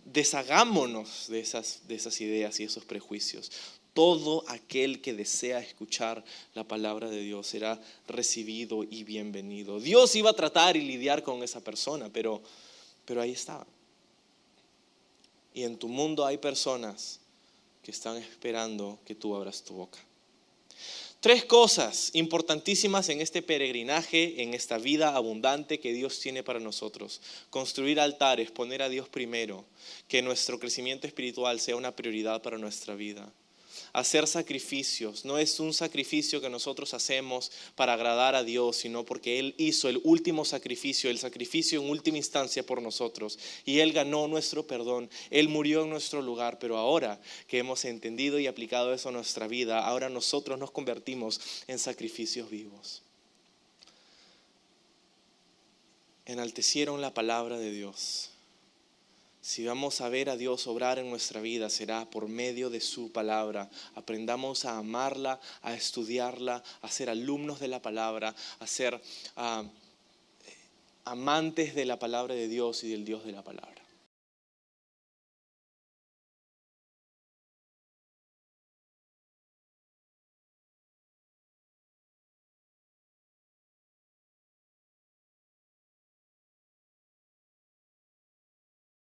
deshagámonos de esas ideas y esos prejuicios. Todo aquel que desea escuchar la palabra de Dios será recibido y bienvenido. Dios iba a tratar y lidiar con esa persona, pero ahí estaba. Y en tu mundo hay personas que están esperando que tú abras tu boca. 3 cosas importantísimas en este peregrinaje, en esta vida abundante que Dios tiene para nosotros. Construir altares, poner a Dios primero, que nuestro crecimiento espiritual sea una prioridad para nuestra vida. Hacer sacrificios, no es un sacrificio que nosotros hacemos para agradar a Dios, sino porque Él hizo el último sacrificio, el sacrificio en última instancia por nosotros. Y Él ganó nuestro perdón, Él murió en nuestro lugar, pero ahora que hemos entendido y aplicado eso a nuestra vida, ahora nosotros nos convertimos en sacrificios vivos. enaltecieron la palabra de Dios. Si vamos a ver a Dios obrar en nuestra vida, será por medio de su palabra. Aprendamos a amarla, a estudiarla, a ser alumnos de la palabra, a ser amantes de la palabra de Dios y del Dios de la palabra.